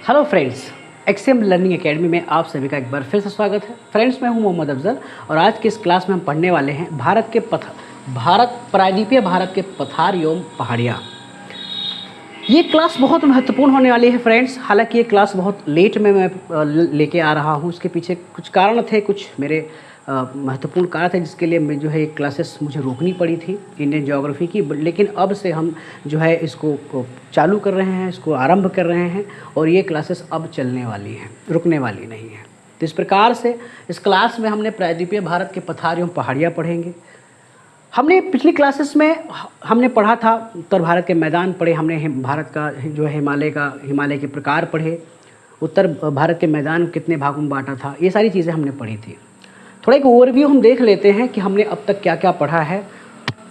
Hello friends, XM learning academy में आप सभी का एक बार फिर से स्वागत है। फ्रेंड्स, मैं हूं मोहम्मद अफजल और आज की इस क्लास में हम पढ़ने वाले हैं प्रायद्वीपीय भारत के पठार एवं पहाड़ियाँ। ये क्लास बहुत महत्वपूर्ण होने वाली है फ्रेंड्स। हालांकि ये क्लास बहुत लेट में मैं लेके आ रहा हूँ। इसके पीछे कुछ कारण थे, कुछ मेरे महत्वपूर्ण कारण थे जिसके लिए मैं जो है क्लासेस मुझे रोकनी पड़ी थी इंडियन ज्योग्राफी की। लेकिन अब से हम जो है इसको चालू कर रहे हैं, इसको आरंभ कर रहे हैं और ये क्लासेस अब चलने वाली हैं, रुकने वाली नहीं है। तो इस प्रकार से इस क्लास में हमने प्रायद्वीपीय भारत के पठार एवं पहाड़ियाँ पढ़ेंगे। हमने पिछली क्लासेस में हमने पढ़ा था उत्तर भारत के मैदान पढ़े, हमने भारत का जो है हिमालय के प्रकार पढ़े, उत्तर भारत के मैदान कितने भागों में बांटा था, ये सारी चीज़ें हमने पढ़ी थी। थोड़ा एक ओवरव्यू हम देख लेते हैं कि हमने अब तक क्या क्या पढ़ा है,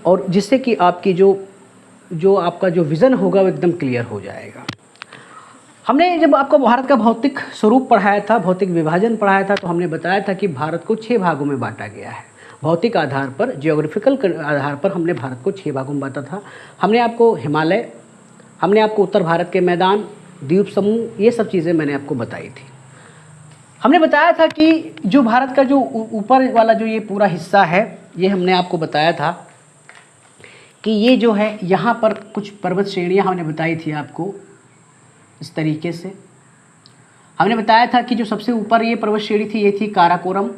और जिससे कि आपकी जो आपका जो विज़न होगा वो एकदम क्लियर हो जाएगा। हमने जब आपको भारत का भौतिक स्वरूप पढ़ाया था, भौतिक विभाजन पढ़ाया था, तो हमने बताया था कि भारत को 6 भागों में बांटा गया है। भौतिक आधार पर, जियोग्राफिकल आधार पर हमने भारत को 6 भागों में बांटा था। हमने आपको हिमालय, हमने आपको उत्तर भारत के मैदान, द्वीप समूह, ये सब चीज़ें मैंने आपको बताई थी। हमने बताया था कि जो भारत का जो ऊपर वाला जो ये पूरा हिस्सा है, ये हमने आपको बताया था कि ये जो है यहाँ पर कुछ पर्वत श्रेणियाँ हमने बताई थी आपको इस तरीके से। हमने बताया था कि जो सबसे ऊपर ये पर्वत श्रेणी थी ये थी काराकोरम,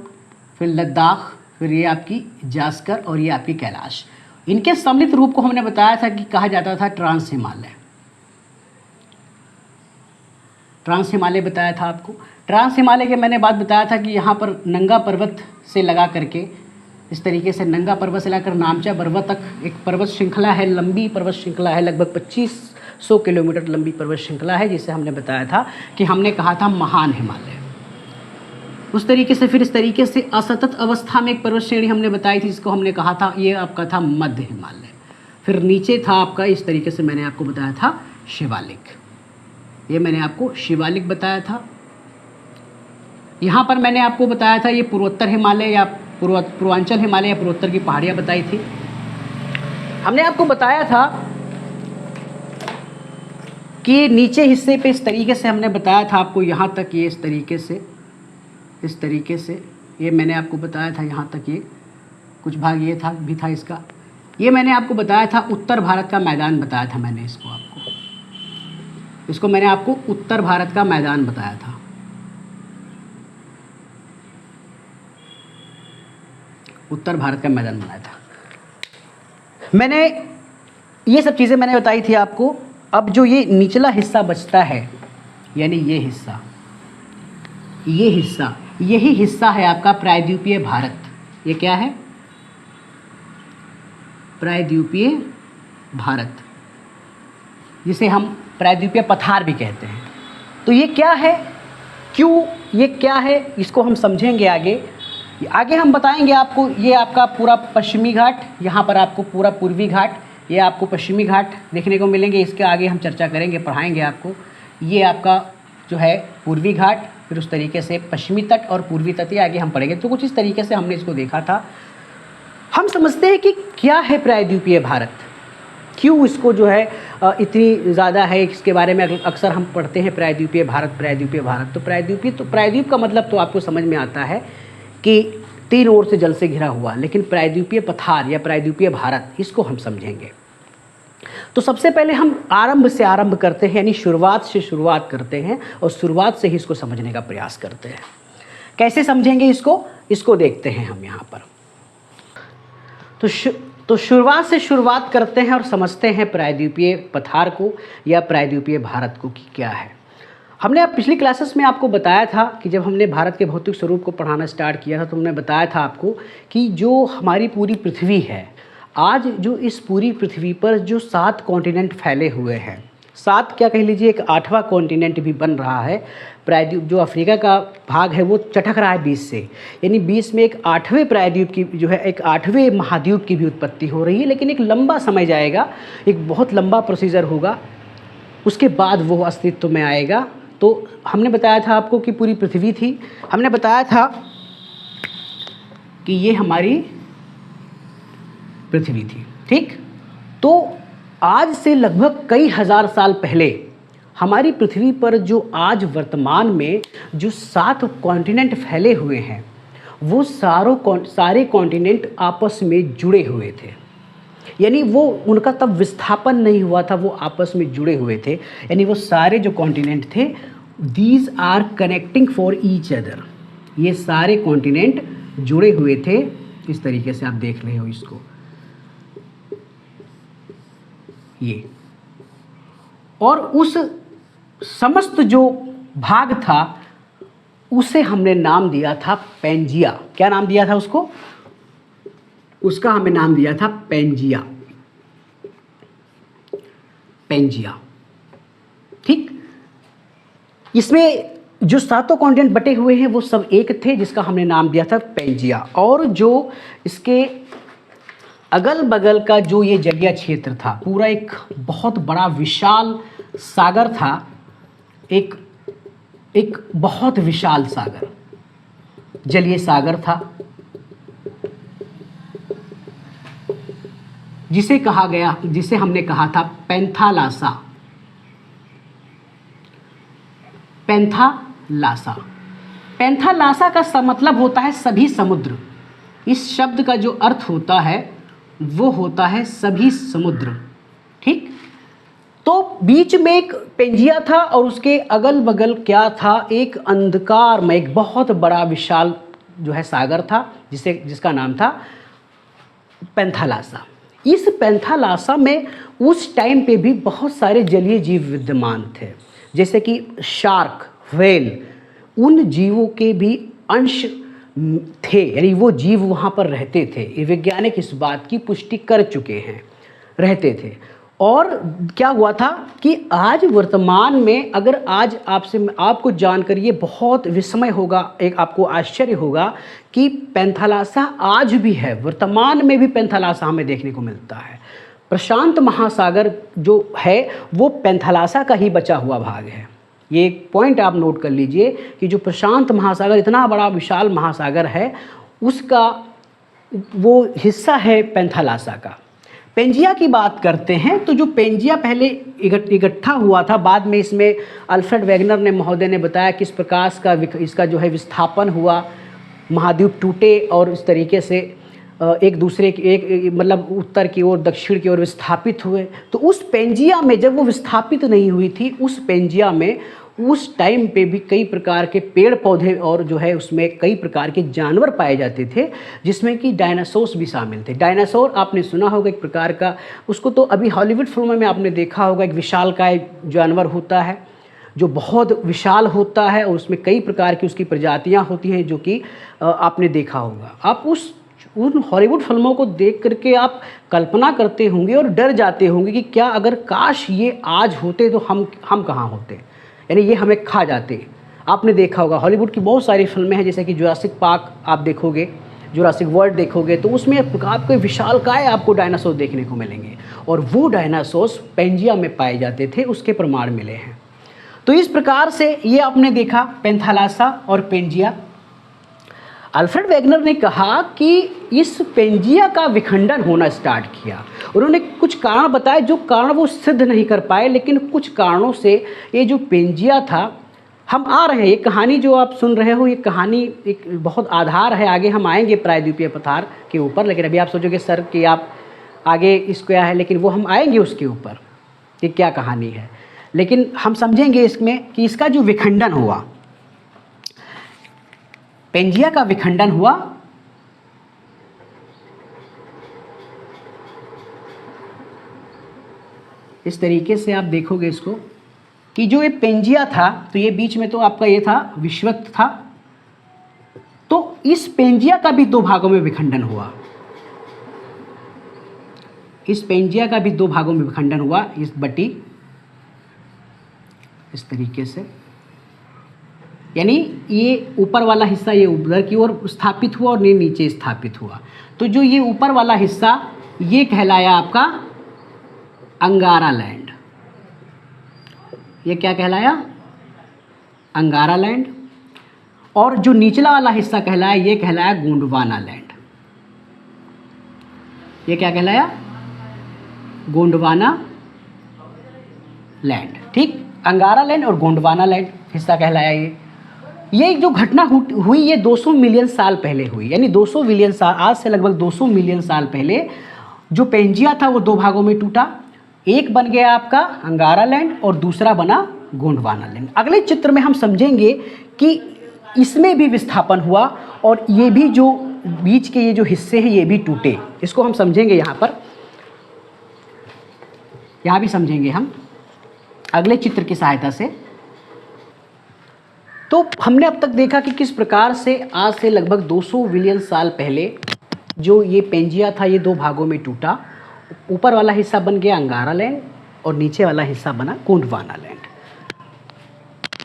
फिर लद्दाख, फिर ये आपकी जास्कर और ये आपकी कैलाश। इनके सम्मिलित रूप को हमने बताया था कि कहा जाता था ट्रांस हिमालय। ट्रांस हिमालय बताया था आपको। ट्रांस हिमालय के मैंने बात बताया था कि यहाँ पर नंगा पर्वत से लगा करके, इस तरीके से नंगा पर्वत से लेकर नामचा पर्वत तक एक पर्वत श्रृंखला है, लंबी पर्वत श्रृंखला है, लगभग 2500 किलोमीटर लंबी पर्वत श्रृंखला है, जिसे हमने बताया था कि हमने कहा था महान हिमालय। उस तरीके से फिर इस तरीके से असतत अवस्था में एक पर्वत श्रेणी हमने बताई थी, जिसको हमने कहा था ये आपका था मध्य हिमालय। फिर नीचे था आपका इस तरीके से मैंने आपको बताया था शिवालिक, ये मैंने आपको शिवालिक बताया था। यहाँ पर मैंने आपको बताया था ये पूर्वोत्तर हिमालय या पूर्वांचल हिमालय या पूर्वोत्तर की पहाड़ियाँ बताई थी। हमने आपको बताया था कि नीचे हिस्से पे इस तरीके से हमने बताया था आपको, यहाँ तक ये इस तरीके से ये मैंने आपको बताया था, यहाँ तक ये कुछ भाग ये था भी था इसका। ये मैंने आपको बताया था उत्तर भारत का मैदान बताया था मैंने इसको मैंने आपको उत्तर भारत का मैदान बताया था। उत्तर भारत का मैदान बनाया था मैंने, ये सब चीज़ें मैंने बताई थी आपको। अब जो ये निचला हिस्सा बचता है, यानी यही हिस्सा है आपका प्रायद्वीपीय भारत। ये क्या है? प्रायद्वीपीय भारत, जिसे हम प्रायद्वीपीय पठार भी कहते हैं। तो ये क्या है, क्यों ये क्या है, इसको हम समझेंगे आगे हम बताएंगे आपको। ये आपका पूरा पश्चिमी घाट, यहाँ पर आपको पूरा पूर्वी घाट, ये आपको पश्चिमी घाट देखने को मिलेंगे। इसके आगे हम चर्चा करेंगे, पढ़ाएंगे आपको। ये आपका जो है पूर्वी घाट, फिर उस तरीके से पश्चिमी तट और पूर्वी तट, ये आगे हम पढ़ेंगे। तो कुछ इस तरीके से हमने इसको देखा था। हम समझते हैं कि क्या है प्रायद्वीपीय भारत, क्यों इसको जो है इतनी ज़्यादा है, इसके बारे में अक्सर हम पढ़ते हैं प्रायद्वीपीय भारत। तो प्रायद्वीप का मतलब तो आपको समझ में आता है कि 3 ओर से जल से घिरा हुआ, लेकिन प्रायद्वीपीय पठार या प्रायद्वीपीय भारत, इसको हम समझेंगे। तो सबसे पहले हम आरंभ से आरंभ करते हैं, यानी शुरुआत से शुरुआत करते हैं और शुरुआत से ही इसको समझने का प्रयास करते हैं। कैसे समझेंगे इसको देखते हैं हम यहाँ पर। तो शुरुआत से शुरुआत करते हैं और समझते हैं प्रायद्वीपीय पठार को या प्रायद्वीपीय भारत को कि क्या है। हमने अब पिछली क्लासेस में आपको बताया था कि जब हमने भारत के भौतिक स्वरूप को पढ़ाना स्टार्ट किया था, तो हमने बताया था आपको कि जो हमारी पूरी पृथ्वी है, आज जो इस पूरी पृथ्वी पर जो 7 कॉन्टिनेंट फैले हुए हैं, 7 क्या कह लीजिए, एक 8वां कॉन्टिनेंट भी बन रहा है। प्रायद्वीप जो अफ्रीका का भाग है वो चटक रहा है 20 से, यानी 20 में एक 8वें प्रायद्वीप की जो है एक 8वें महाद्वीप की भी उत्पत्ति हो रही है। लेकिन एक लंबा समय जाएगा, एक बहुत लंबा प्रोसीजर होगा, उसके बाद वो अस्तित्व में आएगा। तो हमने बताया था आपको कि पूरी पृथ्वी थी, हमने बताया था कि ये हमारी पृथ्वी थी, ठीक। तो आज से लगभग कई हज़ार साल पहले हमारी पृथ्वी पर जो आज वर्तमान में जो 7 कॉन्टिनेंट फैले हुए हैं, वो सारे कॉन्टिनेंट आपस में जुड़े हुए थे। यानी वो उनका तब विस्थापन नहीं हुआ था, वो आपस में जुड़े हुए थे। यानी वो सारे जो कॉन्टिनेंट थे, these are connecting for each other. ये सारे कॉन्टिनेंट जुड़े हुए थे। इस तरीके से आप देख रहे हो इसको, ये। और उस समस्त जो भाग था उसे हमने नाम दिया था पैंजिया। क्या नाम दिया था उसको? उसका हमें नाम दिया था पैंजिया। पैंजिया, ठीक। इसमें जो 7 कॉन्टिनेंट बटे हुए हैं वो सब एक थे, जिसका हमने नाम दिया था पैंजिया। और जो इसके अगल बगल का जो ये जलीय क्षेत्र था, पूरा एक बहुत बड़ा विशाल सागर था, एक बहुत विशाल सागर, जलीय सागर था, जिसे हमने कहा था पैंथालासा। पैंथालासा, पैंथालासा का मतलब होता है सभी समुद्र। इस शब्द का जो अर्थ होता है वो होता है सभी समुद्र, ठीक। तो बीच में एक पेंजिया था और उसके अगल बगल क्या था? एक अंधकारमय, एक बहुत बड़ा विशाल जो है सागर था, जिसका नाम था पैंथालासा। इस पैंथालासा में उस टाइम पे भी बहुत सारे जलीय जीव विद्यमान थे, जैसे कि शार्क, व्हेल। उन जीवों के भी अंश थे, यानी वो जीव वहाँ पर रहते थे। ये वैज्ञानिक इस बात की पुष्टि कर चुके हैं, रहते थे। और क्या हुआ था कि आज वर्तमान में अगर आज आपको जानकर ये बहुत विस्मय होगा, एक आपको आश्चर्य होगा कि पैंथालासा आज भी है, वर्तमान में भी पैंथालासा हमें देखने को मिलता है। प्रशांत महासागर जो है वो पैंथालासा का ही बचा हुआ भाग है। ये एक पॉइंट आप नोट कर लीजिए कि जो प्रशांत महासागर इतना बड़ा विशाल महासागर है, उसका वो हिस्सा है पैंथालासा का। पेंजिया की बात करते हैं तो जो पेंजिया पहले इकट्ठा हुआ था, बाद में इसमें अल्फ्रेड वेगनर ने महोदय ने बताया किस प्रकार इसका जो है विस्थापन हुआ, महाद्वीप टूटे और इस तरीके से एक दूसरे की मतलब उत्तर की ओर दक्षिण की ओर विस्थापित हुए। तो उस पेंजिया में जब वो विस्थापित नहीं हुई थी, उस पेंजिया में उस टाइम पे भी कई प्रकार के पेड़ पौधे और जो है उसमें कई प्रकार के जानवर पाए जाते थे, जिसमें कि डायनासोर्स भी शामिल थे। डायनासोर आपने सुना होगा, एक प्रकार का, उसको तो अभी हॉलीवुड फिल्मों में आपने देखा होगा, एक विशालकाय जानवर होता है जो बहुत विशाल होता है और उसमें कई प्रकार की उसकी प्रजातियां होती हैं, जो कि आपने देखा होगा। आप उन हॉलीवुड फिल्मों को देख करके आप कल्पना करते होंगे और डर जाते होंगे कि क्या अगर काश ये आज होते तो हम कहाँ होते, यानी ये हमें खा जाते। आपने देखा होगा हॉलीवुड की बहुत सारी फिल्में हैं, जैसे कि जुरासिक पार्क आप देखोगे, जुरासिक वर्ल्ड देखोगे, तो उसमें आपको विशालकाय आपको डायनासोर देखने को मिलेंगे और वो डायनासोर्स पेंजिया में पाए जाते थे, उसके प्रमाण मिले हैं। तो इस प्रकार से ये आपने देखा पैंथालासा और पेंजिया। अल्फ्रेड वेगनर ने कहा कि इस पेंजिया का विखंडन होना स्टार्ट किया। उन्होंने कुछ कारण बताए, जो कारण वो सिद्ध नहीं कर पाए, लेकिन कुछ कारणों से ये जो पेंजिया था, हम आ रहे हैं, ये कहानी जो आप सुन रहे हो, ये कहानी एक बहुत आधार है, आगे हम आएंगे प्रायद्वीपीय पठार के ऊपर। लेकिन अभी आप सोचोगे सर कि आप आगे इसको क्या है, लेकिन वो हम आएंगे उसके ऊपर कि क्या कहानी है। लेकिन हम समझेंगे इसमें कि इसका जो विखंडन हुआ, पेंजिया का विखंडन हुआ, इस तरीके से आप देखोगे इसको कि जो ये पेंजिया था, तो ये बीच में तो आपका ये था विश्वत था, तो इस पेंजिया का भी 2 भागों में विखंडन हुआ। इस पेंजिया का भी 2 भागों में विखंडन हुआ, इस बटी इस तरीके से, यानी ये ऊपर वाला हिस्सा ये उधर की ओर स्थापित हुआ और ये नीचे स्थापित हुआ। तो जो ये ऊपर वाला हिस्सा ये कहलाया आपका अंगारा लैंड। ये क्या कहलाया? अंगारा लैंड। और जो निचला वाला हिस्सा कहलाया, ये कहलाया गोंडवाना लैंड। ये क्या कहलाया? गोंडवाना लैंड, ठीक। अंगारा लैंड और गोंडवाना लैंड हिस्सा कहलाया ये जो घटना हुई ये 200 मिलियन साल पहले हुई, यानी 200 मिलियन साल, आज से लगभग 200 मिलियन साल पहले जो पेंजिया था वो दो भागों में टूटा। एक बन गया आपका अंगारा लैंड और दूसरा बना गोंडवाना लैंड। अगले चित्र में हम समझेंगे कि इसमें भी विस्थापन हुआ और ये भी जो बीच के ये जो हिस्से हैं ये भी टूटे। इसको हम समझेंगे यहाँ भी समझेंगे हम अगले चित्र की सहायता से। तो हमने अब तक देखा कि किस प्रकार से आज से लगभग 200 मिलियन साल पहले जो ये पेंजिया था ये दो भागों में टूटा। ऊपर वाला हिस्सा बन गया अंगारा लैंड और नीचे वाला हिस्सा बना गोंडवाना लैंड।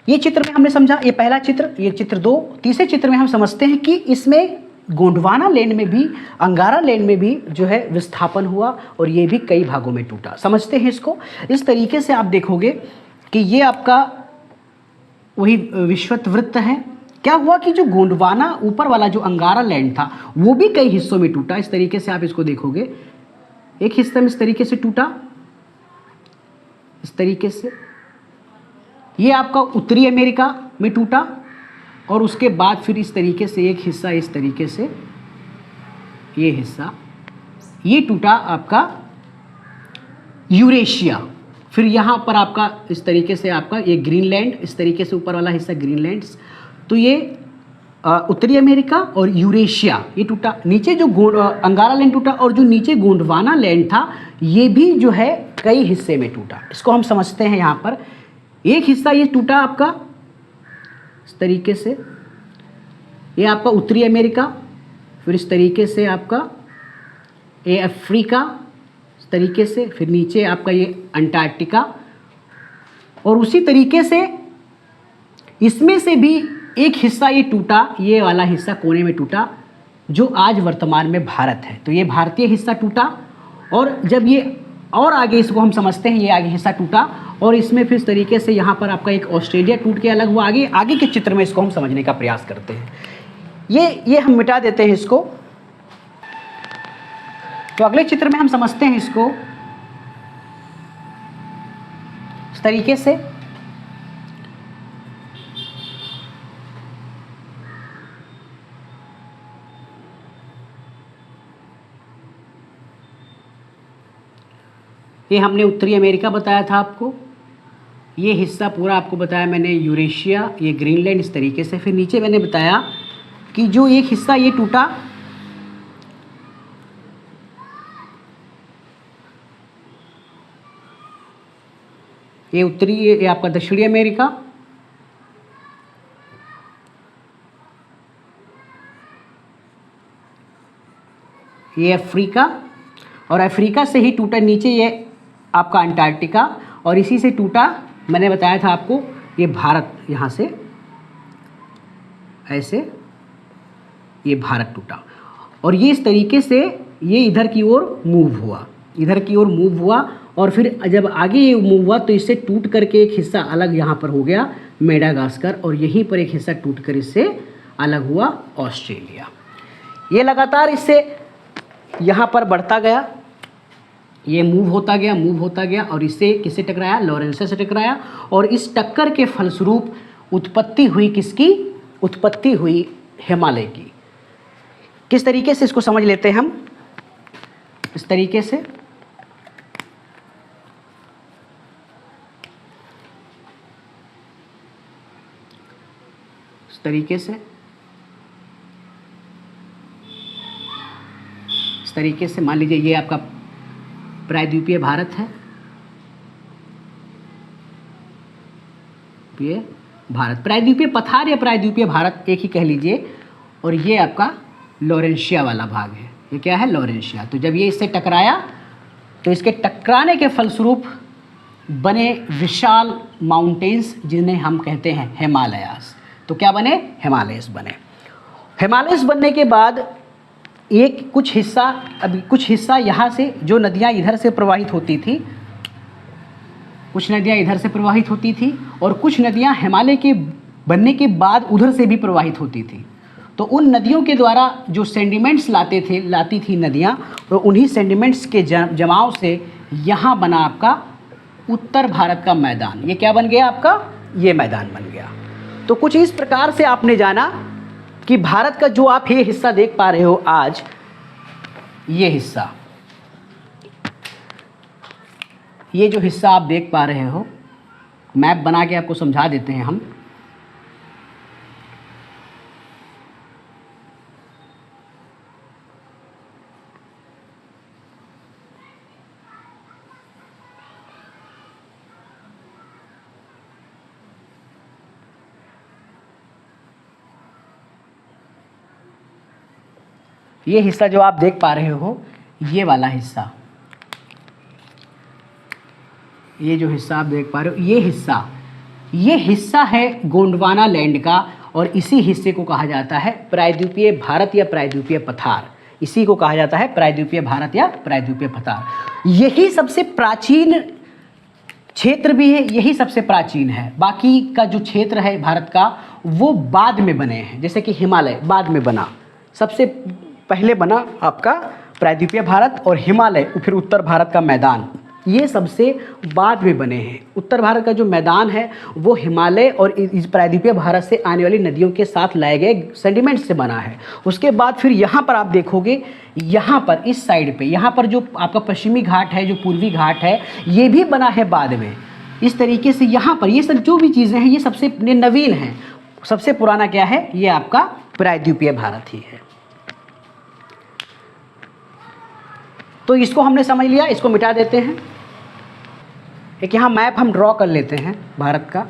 ये चित्र में हमने समझा, ये पहला चित्र, ये चित्र 2। तीसरे चित्र में हम समझते हैं कि इसमें गोंडवाना लैंड में भी अंगारा लैंड में भी जो है विस्थापन हुआ और ये भी कई भागों में टूटा। समझते हैं इसको। इस तरीके से आप देखोगे कि ये आपका वही विषुवत वृत्त है। क्या हुआ कि जो गोंडवाना ऊपर वाला जो अंगारा लैंड था वो भी कई हिस्सों में टूटा। इस तरीके से आप इसको देखोगे, एक हिस्सा में इस तरीके से टूटा, इस तरीके से। ये आपका उत्तरी अमेरिका में टूटा और उसके बाद फिर इस तरीके से एक हिस्सा इस तरीके से, ये हिस्सा ये टूटा आपका यूरेशिया। फिर यहाँ पर आपका इस तरीके से आपका ये ग्रीनलैंड, इस तरीके से ऊपर वाला हिस्सा ग्रीनलैंड। तो ये उत्तरी अमेरिका और यूरेशिया ये टूटा। नीचे जो अंगारा लैंड टूटा और जो नीचे गोंडवाना लैंड था ये भी जो है कई हिस्से में टूटा। इसको हम समझते हैं यहाँ पर। एक हिस्सा ये टूटा आपका इस तरीके से, ये आपका उत्तरी अमेरिका, फिर इस तरीके से आपका ये अफ्रीका, इस तरीके से, फिर नीचे आपका ये अंटार्कटिका। और उसी तरीके से इसमें से भी एक हिस्सा ये टूटा, ये वाला हिस्सा कोने में टूटा जो आज वर्तमान में भारत है। तो ये भारतीय हिस्सा टूटा और जब ये और आगे इसको हम समझते हैं, ये आगे हिस्सा टूटा और इसमें फिर इस तरीके से यहाँ पर आपका एक ऑस्ट्रेलिया टूट के अलग हुआ। आगे के चित्र में इसको हम समझने का प्रयास करते हैं। ये हम मिटा देते हैं इसको। तो अगले चित्र में हम समझते हैं इसको इस तरीके से। ये हमने उत्तरी अमेरिका बताया था आपको, ये हिस्सा पूरा आपको बताया मैंने यूरेशिया, ये ग्रीनलैंड इस तरीके से। फिर नीचे मैंने बताया कि जो एक हिस्सा ये टूटा ये उत्तरी, ये आपका दक्षिणी अमेरिका, ये अफ्रीका और अफ्रीका से ही टूटा नीचे ये आपका अंटार्कटिका और इसी से टूटा मैंने बताया था आपको ये भारत, यहाँ से ऐसे ये भारत टूटा और ये इस तरीके से ये इधर की ओर मूव हुआ और फिर जब आगे ये मूव हुआ तो इससे टूट करके एक हिस्सा अलग यहाँ पर हो गया मेडागास्कर और यहीं पर एक हिस्सा टूट कर इससे अलग हुआ ऑस्ट्रेलिया। ये लगातार इससे यहाँ पर बढ़ता गया, ये मूव होता गया और इससे किससे टकराया, लॉरेंस से टकराया और इस टक्कर के फलस्वरूप उत्पत्ति हुई किसकी, उत्पत्ति हुई हिमालय की। किस तरीके से इसको समझ लेते हैं हम, इस तरीके से। इस तरीके से मान लीजिए ये आपका प्रायद्वीपीय भारत है, ये भारत प्रायद्वीपीय पठार या प्रायद्वीपीय भारत एक ही कह लीजिए। और ये आपका लॉरेंशिया वाला भाग है, ये क्या है, लॉरेंशिया। तो जब ये इससे टकराया तो इसके टकराने के फलस्वरूप बने विशाल माउंटेन्स जिन्हें हम कहते हैं हिमालयास। तो क्या बने, हिमालयस बने। हिमालयस बनने के बाद एक कुछ हिस्सा यहाँ से जो नदियाँ इधर से प्रवाहित होती थी, कुछ नदियाँ इधर से प्रवाहित होती थी और कुछ नदियाँ हिमालय के बनने के बाद उधर से भी प्रवाहित होती थी। तो उन नदियों के द्वारा जो सेंडिमेंट्स लाती थी नदियाँ, तो उन्हीं सेंडिमेंट्स के जमाव से यहाँ बना आपका उत्तर भारत का मैदान। ये क्या बन गया आपका? ये मैदान बन गया। तो कुछ इस प्रकार से आपने जाना कि भारत का जो आप ये हिस्सा देख पा रहे हो आज, ये हिस्सा, ये जो हिस्सा आप देख पा रहे हो, मैप बना के आपको समझा देते हैं हम। ये हिस्सा जो आप देख पा रहे हो, ये वाला हिस्सा, ये जो हिस्सा आप देख पा रहे हो, ये हिस्सा है गोंडवाना लैंड का, और इसी हिस्से को कहा जाता है प्रायद्वीपीय भारत या प्रायद्वीपीय पठार। इसी को कहा जाता है प्रायद्वीपीय भारत या प्रायद्वीपीय पठार। यही सबसे प्राचीन क्षेत्र भी है, यही सबसे प्राचीन है। बाकी का जो क्षेत्र है भारत का, वो बाद में बने हैं। जैसे कि हिमालय बाद में बना, सबसे पहले बना आपका प्रायद्वीपीय भारत, और हिमालय, फिर उत्तर भारत का मैदान, ये सबसे बाद में बने हैं। उत्तर भारत का जो मैदान है वो हिमालय और इस प्रायद्वीपीय भारत से आने वाली नदियों के साथ लाए गए सेडिमेंट से बना है। उसके बाद फिर यहाँ पर आप देखोगे, यहाँ पर इस साइड पे, यहाँ पर जो आपका पश्चिमी घाट है, जो पूर्वी घाट है, ये भी बना है बाद में। इस तरीके से यहाँ पर ये सब जो भी चीज़ें हैं, ये सबसे नवीन हैं। सबसे पुराना क्या है? ये आपका प्रायद्वीपीय भारत ही है। तो इसको हमने समझ लिया, इसको मिटा देते हैं। एक यहाँ मैप हम ड्रॉ कर लेते हैं भारत का।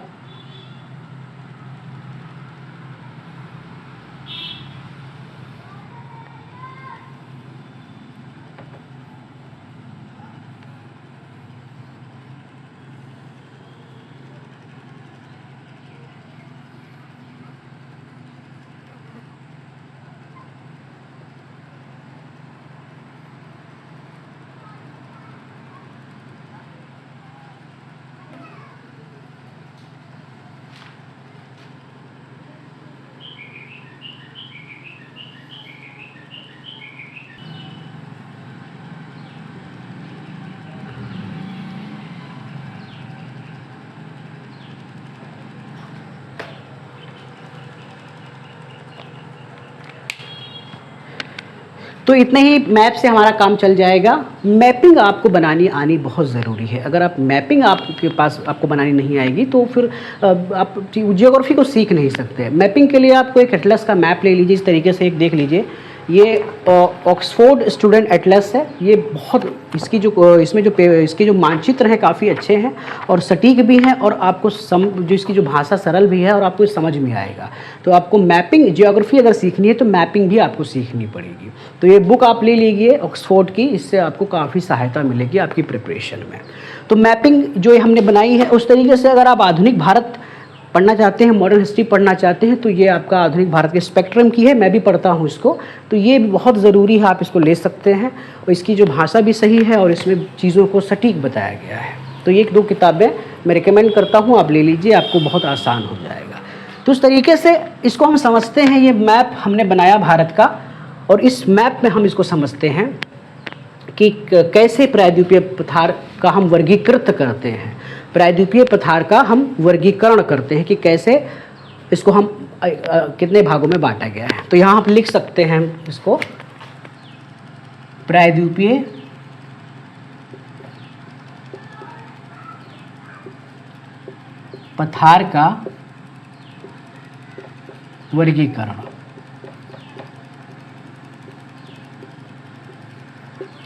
तो इतने ही मैप से हमारा काम चल जाएगा। मैपिंग आपको बनानी आनी बहुत ज़रूरी है। अगर आप मैपिंग आपके पास आपको बनानी नहीं आएगी तो फिर आप जियोग्राफी को सीख नहीं सकते। मैपिंग के लिए आपको एक एटलस का मैप ले लीजिए। इस तरीके से एक देख लीजिए, ये ऑक्सफोर्ड स्टूडेंट एटलस है। ये बहुत इसकी जो इसके जो मानचित्र हैं काफ़ी अच्छे हैं और सटीक भी हैं, और आपको जो इसकी जो भाषा सरल भी है और आपको समझ में आएगा। तो आपको मैपिंग जियोग्राफी अगर सीखनी है तो मैपिंग भी आपको सीखनी पड़ेगी। तो ये बुक आप ले लीजिए ऑक्सफोर्ड की, इससे आपको काफ़ी सहायता मिलेगी आपकी प्रिपरेशन में। तो मैपिंग जो हमने बनाई है उस तरीके से अगर आप आधुनिक भारत पढ़ना चाहते हैं, मॉडर्न हिस्ट्री पढ़ना चाहते हैं, तो ये आपका आधुनिक भारत के स्पेक्ट्रम की है। मैं भी पढ़ता हूँ इसको, तो ये बहुत ज़रूरी है, आप इसको ले सकते हैं। और इसकी जो भाषा भी सही है और इसमें चीज़ों को सटीक बताया गया है। तो ये 1-2 किताबें मैं रिकमेंड करता हूँ, आप ले लीजिए, आपको बहुत आसान हो जाएगा। तो उस तरीके से इसको हम समझते हैं। ये मैप हमने बनाया भारत का, और इस मैप में हम इसको समझते हैं कि कैसे प्रायद्वीपीय पठार का हम वर्गीकृत करते हैं, प्रायद्वीपीय पठार का हम वर्गीकरण करते हैं कि कैसे इसको हम कितने भागों में बांटा गया है। तो यहाँ आप लिख सकते हैं इसको, प्रायद्वीपीय पठार का वर्गीकरण।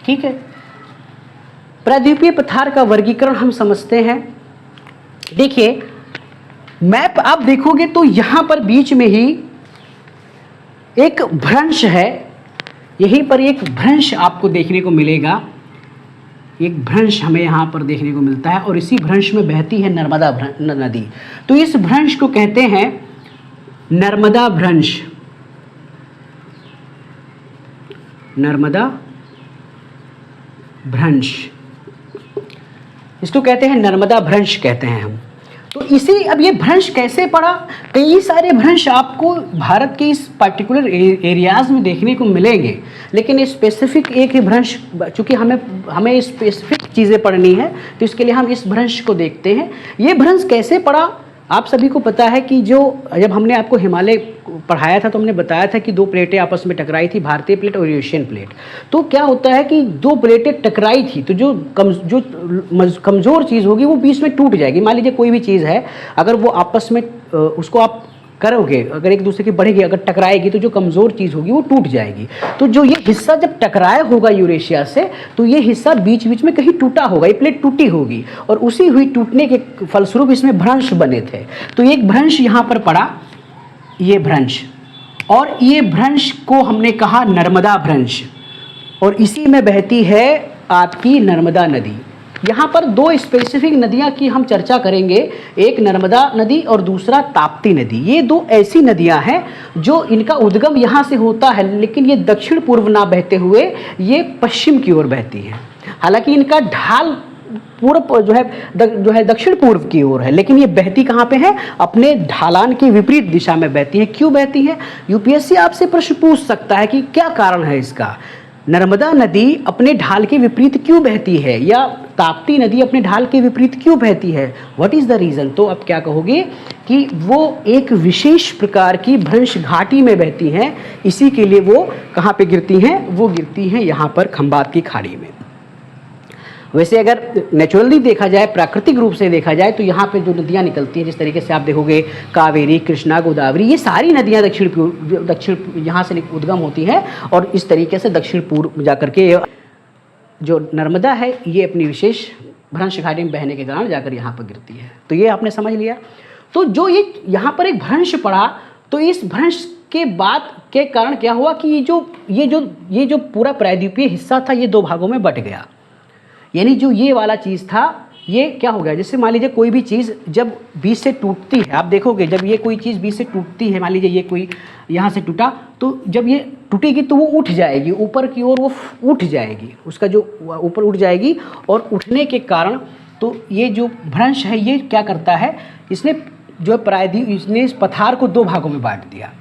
ठीक है, प्रायद्वीपीय पठार का वर्गीकरण हम समझते हैं। देखिए मैप आप देखोगे तो यहाँ पर बीच में ही एक भ्रंश है, यहीं पर एक भ्रंश आपको देखने को मिलेगा। एक भ्रंश हमें यहाँ पर देखने को मिलता है और इसी भ्रंश में बहती है नर्मदा नदी। तो इस भ्रंश को कहते हैं नर्मदा भ्रंश, नर्मदा भ्रंश, इसको कहते हैं नर्मदा भ्रंश कहते हैं हम। तो इसी अब ये भ्रंश कैसे पड़ा, कई सारे भ्रंश आपको भारत के इस पर्टिकुलर एरियाज़ में देखने को मिलेंगे, लेकिन स्पेसिफिक एक ही भ्रंश, चूँकि हमें स्पेसिफिक चीज़ें पढ़नी है तो इसके लिए हम इस भ्रंश को देखते हैं। ये भ्रंश कैसे पड़ा, आप सभी को पता है कि जब हमने आपको हिमालय पढ़ाया था तो हमने बताया था कि दो प्लेटें आपस में टकराई थी, भारतीय प्लेट और यूरेशियन प्लेट। तो क्या होता है कि दो प्लेटें टकराई थी तो जो कमज़ोर चीज़ होगी वो बीच में टूट जाएगी। मान लीजिए कोई भी चीज़ है, अगर वो आपस में उसको आप करोगे, अगर एक दूसरे की बढ़ेगी, अगर टकराएगी तो जो कमज़ोर चीज़ होगी वो टूट जाएगी। तो जो ये हिस्सा जब टकराया होगा यूरेशिया से, तो ये हिस्सा बीच बीच में कहीं टूटा होगा, ये प्लेट टूटी होगी और उसी हुई टूटने के फलस्वरूप इसमें भ्रंश बने थे। तो एक भ्रंश यहाँ पर पड़ा, ये भ्रंश, और ये भ्रंश को हमने कहा नर्मदा भ्रंश, और इसी में बहती है आपकी नर्मदा नदी। यहाँ पर दो स्पेसिफिक नदियाँ की हम चर्चा करेंगे, एक नर्मदा नदी और दूसरा ताप्ती नदी। ये दो ऐसी नदियाँ हैं जो इनका उद्गम यहाँ से होता है, लेकिन ये दक्षिण पूर्व ना बहते हुए ये पश्चिम की ओर बहती हैं। हालांकि इनका ढाल पूर्व जो है दक्षिण पूर्व की ओर है, लेकिन ये बहती कहाँ पे है, अपने ढालान के विपरीत दिशा में बहती है। क्यों बहती है, यूपीएससी आपसे प्रश्न पूछ सकता है कि क्या कारण है इसका। नर्मदा नदी अपने ढाल के विपरीत क्यों बहती है, या ताप्ती नदी अपने ढाल के विपरीत क्यों बहती है, व्हाट इज़ द रीज़न। तो अब क्या कहोगे कि वो एक विशेष प्रकार की भ्रंश घाटी में बहती हैं, इसी के लिए वो कहाँ पे गिरती हैं, वो गिरती हैं यहाँ पर खंबात की खाड़ी में। वैसे अगर नेचुरली देखा जाए, प्राकृतिक रूप से देखा जाए, तो यहाँ पे जो नदियाँ निकलती हैं, जिस तरीके से आप देखोगे कावेरी, कृष्णा, गोदावरी, ये सारी नदियाँ दक्षिण यहाँ से उद्गम होती हैं और इस तरीके से दक्षिण पूर्व जाकर के जो नर्मदा है ये अपनी विशेष भ्रंश घाटी में बहने के कारण जाकर यहाँ पर गिरती है। तो ये आपने समझ लिया। तो जो ये यहाँ पर एक भ्रंश पड़ा, तो इस भ्रंश के बाद के कारण क्या हुआ कि ये जो पूरा प्रायद्वीपीय हिस्सा था ये दो भागों में बट गया। यानी जो ये वाला चीज़ था ये क्या हो गया, जैसे मान लीजिए कोई भी चीज़ जब बीच से टूटती है, आप देखोगे जब ये कोई चीज़ बीच से टूटती है, मान लीजिए ये कोई यहाँ से टूटा, तो जब ये टूटेगी तो वो उठ जाएगी ऊपर की ओर, वो उठ जाएगी, उसका जो ऊपर उठ जाएगी, और उठने के कारण तो ये जो भ्रंश है ये क्या करता है, इसने जो प्रायद्वीप, इसने इस पठार को दो भागों में बांट दिया,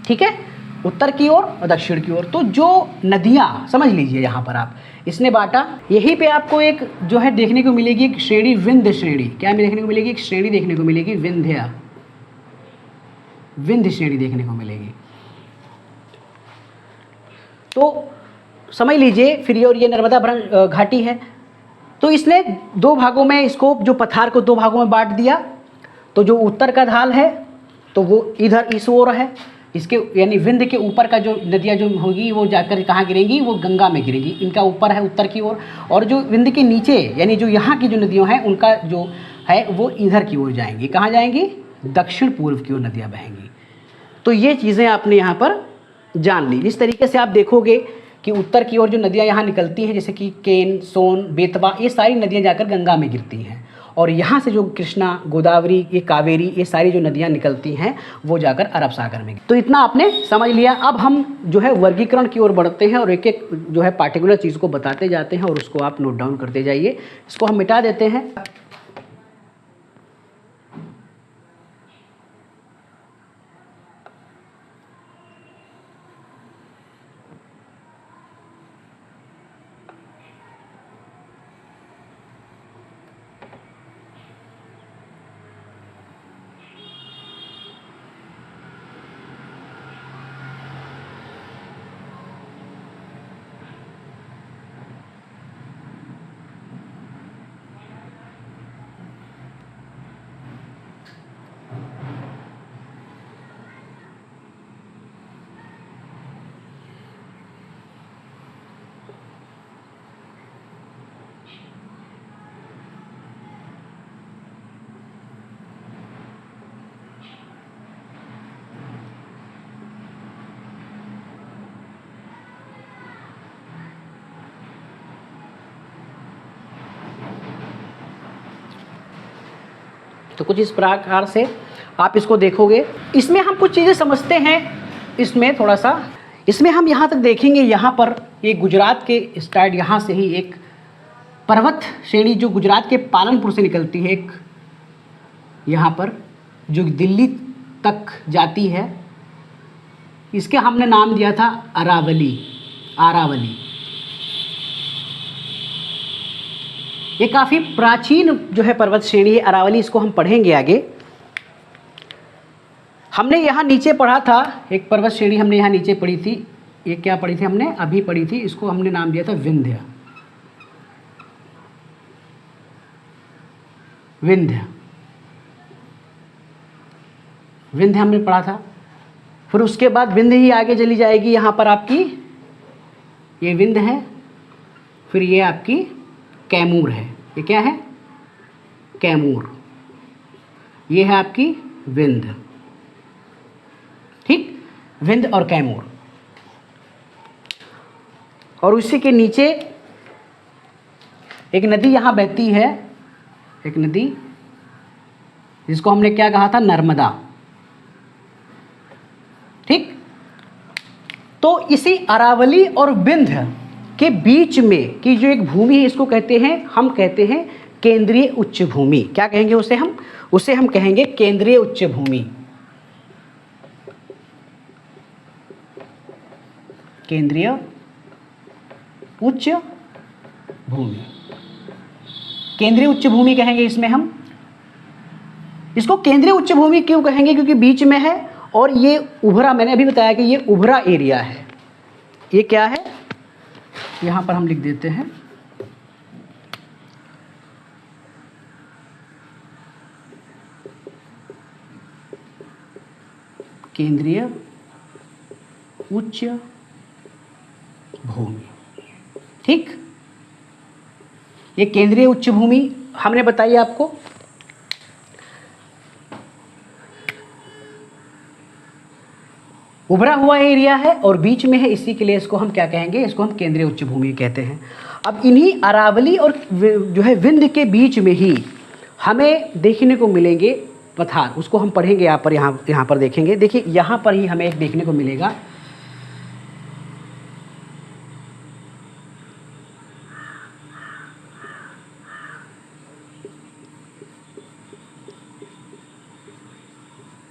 ठीक है, उत्तर की ओर और दक्षिण की ओर। तो जो नदियाँ समझ लीजिए यहाँ पर आप इसने बांटा, यहीं पे आपको एक जो है देखने को मिलेगी एक श्रेणी, विंध्य श्रेणी। क्या देखने को मिलेगी, एक श्रेणी देखने को मिलेगी, विंध्य श्रेणी देखने को मिलेगी। तो समझ लीजिए फिर ये, और ये नर्मदा घाटी है, तो इसने दो भागों में इसको, जो पठार को दो भागों में बांट दिया। तो जो उत्तर का ढाल है तो वो इधर इस ओर है, इसके यानी विंध्य के ऊपर का जो नदियाँ जो होगी वो जाकर कहाँ गिरेंगी, वो गंगा में गिरेंगी, इनका ऊपर है उत्तर की ओर। और जो विंध्य के नीचे यानी जो यहाँ की जो नदियाँ हैं उनका जो है वो इधर की ओर जाएंगी, कहाँ जाएंगी, दक्षिण पूर्व की ओर नदियाँ बहेंगी। तो ये चीज़ें आपने यहाँ पर जान ली। इस तरीके से आप देखोगे कि उत्तर की ओर जो नदियाँ यहाँ निकलती हैं, जैसे कि केन, सोन, बेतवा, ये सारी नदियाँ जाकर गंगा में गिरती हैं, और यहाँ से जो कृष्णा, गोदावरी, ये कावेरी, ये सारी जो नदियाँ निकलती हैं वो जाकर अरब सागर में। तो इतना आपने समझ लिया। अब हम जो है वर्गीकरण की ओर बढ़ते हैं और एक एक जो है पार्टिकुलर चीज़ को बताते जाते हैं और उसको आप नोट डाउन करते जाइए। इसको हम मिटा देते हैं। तो कुछ इस प्रकार से आप इसको देखोगे। इसमें हम कुछ चीज़ें समझते हैं, इसमें थोड़ा सा, इसमें हम यहाँ तक देखेंगे। यहाँ पर ये गुजरात के स्टार्ट, यहाँ से ही एक पर्वत श्रेणी जो गुजरात के पालनपुर से निकलती है, एक यहाँ पर जो दिल्ली तक जाती है, इसके हमने नाम दिया था अरावली। आरावली ये काफ़ी प्राचीन जो है पर्वत श्रेणी है अरावली, इसको हम पढ़ेंगे आगे। हमने यहाँ नीचे पढ़ा था एक पर्वत श्रेणी, हमने यहाँ नीचे पढ़ी थी, ये क्या पढ़ी थी हमने अभी पढ़ी थी, इसको हमने नाम दिया था विंध्य। विंध्य विंध्य हमने पढ़ा था। फिर उसके बाद विंध्य ही आगे चली जाएगी, यहाँ पर आपकी ये विंध्य है, फिर ये आपकी कैमूर है। ये क्या है? कैमूर। ये है आपकी विंध्य। ठीक, विंध्य और कैमूर। और उसी के नीचे एक नदी यहाँ बहती है, एक नदी जिसको हमने क्या कहा था? नर्मदा। ठीक, तो इसी अरावली और विंध्य के बीच में की जो एक भूमि है, इसको कहते हैं, हम कहते हैं केंद्रीय उच्च भूमि। क्या कहेंगे उसे हम? उसे हम कहेंगे केंद्रीय उच्च भूमि। केंद्रीय उच्च भूमि, केंद्रीय उच्च भूमि कहेंगे इसमें हम। इसको केंद्रीय उच्च भूमि क्यों कहेंगे? क्योंकि बीच में है और ये उभरा, मैंने अभी बताया कि ये उभरा एरिया है। ये क्या है? यहां पर हम लिख देते हैं केंद्रीय उच्च भूमि। ठीक, ये केंद्रीय उच्च भूमि हमने बताई आपको। उभरा हुआ एरिया है और बीच में है, इसी के लिए इसको हम क्या कहेंगे? इसको हम केंद्रीय उच्च भूमि कहते हैं। अब इन्हीं अरावली और जो है विंध्य के बीच में ही हमें देखने को मिलेंगे पठार। उसको हम पढ़ेंगे यहाँ पर देखेंगे। देखिए यहाँ पर ही हमें एक देखने को मिलेगा,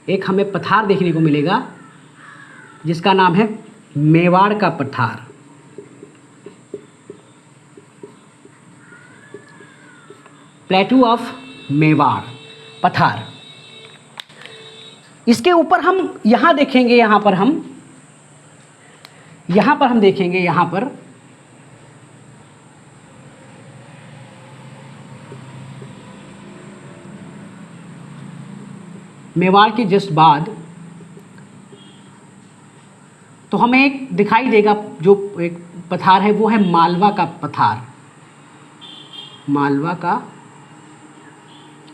एक हमें पठार देखने को मिलेगा जिसका नाम है मेवाड़ का पठार। प्लेटू ऑफ मेवाड़ पठार। इसके ऊपर हम यहां देखेंगे, यहां पर हम देखेंगे, यहां पर मेवाड़ के जस्ट बाद तो हमें एक दिखाई देगा जो एक पठार है, वो है मालवा का पठार। मालवा का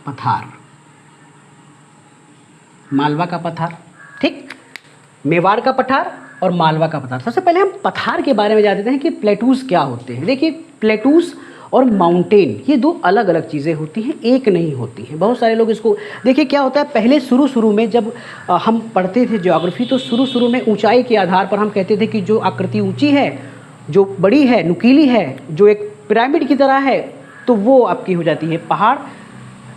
पठार, मालवा का पठार। ठीक, मेवाड़ का पठार और मालवा का पठार। सबसे पहले हम पठार के बारे में जानते हैं कि प्लेटूज क्या होते हैं। देखिए प्लेटूज और माउंटेन ये दो अलग अलग चीज़ें होती हैं, एक नहीं होती हैं। बहुत सारे लोग इसको, देखिए क्या होता है, पहले शुरू में जब हम पढ़ते थे ज्योग्राफी, तो शुरू में ऊंचाई के आधार पर हम कहते थे कि जो आकृति ऊंची है, जो बड़ी है, नुकीली है, जो एक पिरामिड की तरह है, तो वो आपकी हो जाती है पहाड़।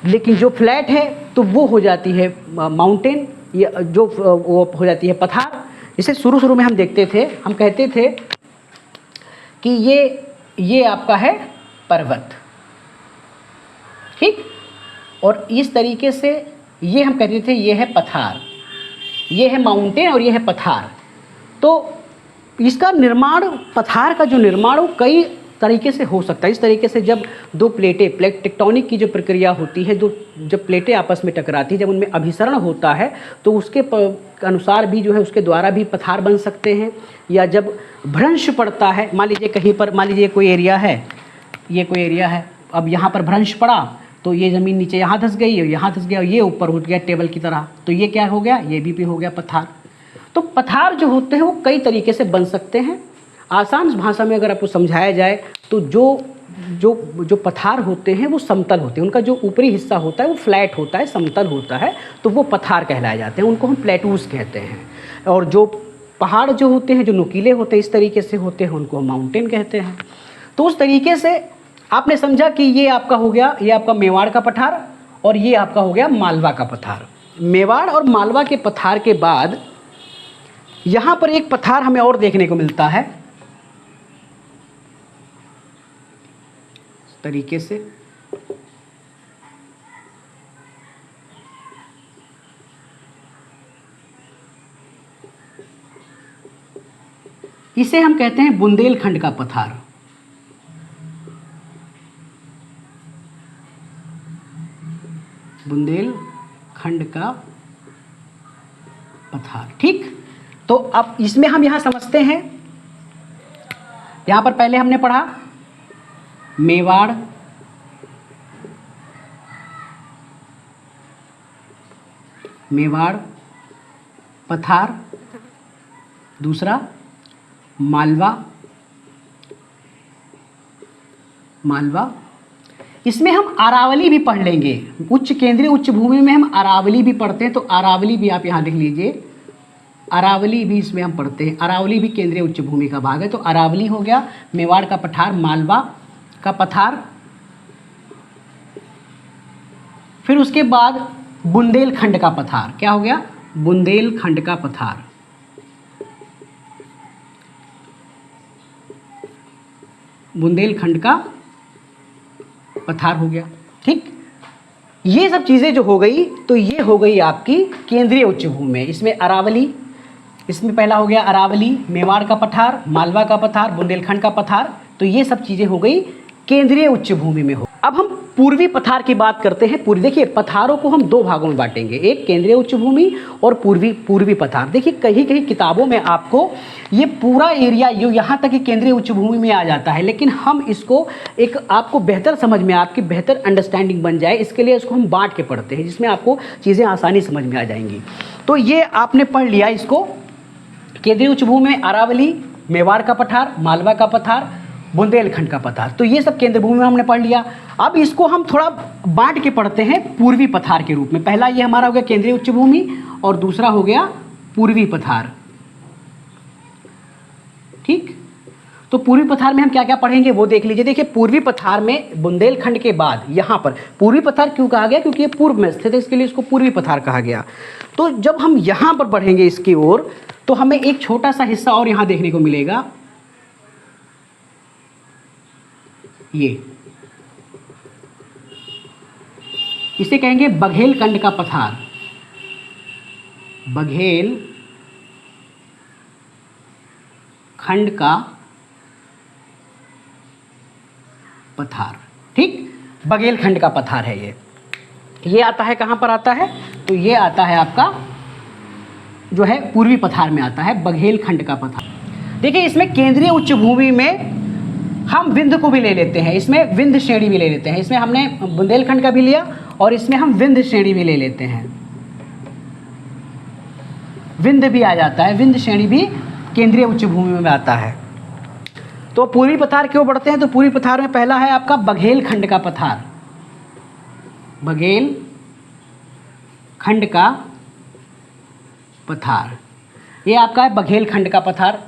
लेकिन जो फ्लैट है तो वो हो जाती है माउंटेन, या जो वो हो जाती है पठार। इसे शुरू में हम देखते थे, हम कहते थे कि ये आपका है पर्वत। ठीक, और इस तरीके से ये हम कहते थे ये है पठार, ये है माउंटेन और ये है पठार। तो इसका निर्माण, पठार का जो निर्माण वो कई तरीके से हो सकता है। इस तरीके से जब दो प्लेट टेक्टोनिक की जो प्रक्रिया होती है, जब प्लेटें आपस में टकराती है, जब उनमें अभिसरण होता है, तो उसके अनुसार भी जो है उसके द्वारा भी पठार बन सकते हैं। या जब भ्रंश पड़ता है, मान लीजिए कहीं पर, मान लीजिए कोई एरिया है, ये कोई एरिया है, अब यहाँ पर भ्रंश पड़ा तो ये ज़मीन नीचे यहाँ धंस गई और यहाँ धंस गया और ये ऊपर उठ गया टेबल की तरह, तो ये क्या हो गया? ये भी हो गया पठार। तो पठार जो होते हैं वो कई तरीके से बन सकते हैं। आसान भाषा में अगर आपको समझाया जाए तो जो पठार होते हैं वो समतल होते हैं, उनका जो ऊपरी हिस्सा होता है वो फ्लैट होता है, समतल होता है, तो वो पठार कहलाए जाते हैं, उनको हम प्लेटूज कहते हैं। और जो पहाड़ जो होते हैं, जो नुकीले होते हैं, इस तरीके से होते हैं, उनको हम माउंटेन कहते हैं। तो उस तरीके से आपने समझा कि ये आपका हो गया, ये आपका मेवाड़ का पठार और ये आपका हो गया मालवा का पठार। मेवाड़ और मालवा के पठार के बाद यहाँ पर एक पठार हमें और देखने को मिलता है इस तरीके से। इसे हम कहते हैं बुंदेलखंड का पठार। बुंदेलखंड का पठार, ठीक। तो अब इसमें हम यहां समझते हैं, यहां पर पहले हमने पढ़ा मेवाड़, मेवाड़ पठार, दूसरा मालवा, मालवा। इसमें हम अरावली भी पढ़ लेंगे, उच्च केंद्रीय उच्च भूमि में हम अरावली भी पढ़ते हैं, तो अरावली भी आप यहाँ लिख लीजिए, अरावली भी इसमें हम पढ़ते हैं। अरावली भी केंद्रीय उच्च भूमि का भाग है। तो अरावली हो गया, मेवाड़ का पठार, मालवा का पठार, फिर उसके बाद बुंदेलखंड का पठार। क्या हो गया? बुंदेलखंड का पठार। बुंदेलखंड का पठार हो गया, ठीक। ये सब चीज़ें जो हो गई, तो ये हो गई आपकी केंद्रीय उच्च भूमि में। इसमें अरावली, इसमें पहला हो गया अरावली, मेवाड़ का पठार, मालवा का पठार, बुंदेलखंड का पठार। तो ये सब चीज़ें हो गई केंद्रीय उच्च भूमि में हो। अब हम पूर्वी पठार की बात करते हैं। पूर्वी, देखिए पठारों को हम दो भागों में बांटेंगे, एक केंद्रीय उच्च भूमि और पूर्वी पठार। देखिए कहीं कहीं किताबों में आपको ये पूरा एरिया यहाँ तक कि केंद्रीय उच्च भूमि में आ जाता है, लेकिन हम इसको एक आपको बेहतर समझ में, आपकी बेहतर अंडरस्टैंडिंग बन जाए, इसके लिए इसको हम बांट के पढ़ते हैं, जिसमें आपको चीज़ें आसानी समझ में आ जाएंगी। तो ये आपने पढ़ लिया इसको, केंद्रीय उच्च भूमि में अरावली, मेवाड़ का पठार, मालवा का पठार, बुंदेलखंड का पठार। तो ये सब केंद्र भूमि में हमने पढ़ लिया। अब इसको हम थोड़ा बांट के पढ़ते हैं पूर्वी पठार के रूप में। पहला ये हमारा हो गया केंद्रीय उच्च भूमि और दूसरा हो गया पूर्वी पठार, ठीक। तो पूर्वी पठार में हम क्या क्या पढ़ेंगे वो देख लीजिए। देखिए पूर्वी पठार में बुंदेलखंड के बाद यहाँ पर पूर्वी पठार क्यों कहा गया? क्योंकि ये पूर्व में स्थित है, इसके लिए इसको पूर्वी पठार कहा गया। तो जब हम यहाँ पर बढ़ेंगे इसकी ओर, तो हमें एक छोटा सा हिस्सा और यहाँ देखने को मिलेगा, ये इसे कहेंगे बघेलखंड का पठार। बघेलखंड का पठार, ठीक। बघेलखंड का पठार है ये आता है, कहाँ पर आता है? तो ये आता है आपका जो है पूर्वी पठार में आता है, बघेलखंड का पठार। देखिए इसमें केंद्रीय उच्च भूमि में हम विंध्य को भी ले लेते हैं, इसमें विंध्य श्रेणी भी ले लेते हैं। इसमें हमने बुंदेलखंड का भी लिया और इसमें हम विंध्य श्रेणी भी ले लेते हैं, विंध्य भी आ जाता है, विंध्य श्रेणी भी केंद्रीय उच्च भूमि में आता है। तो पूर्वी पठार क्यों बढ़ते हैं? तो पूर्वी पठार में पहला है आपका बघेलखंड का पठार, बघेलखंड का पठार। ये आपका है बघेलखंड का पठार,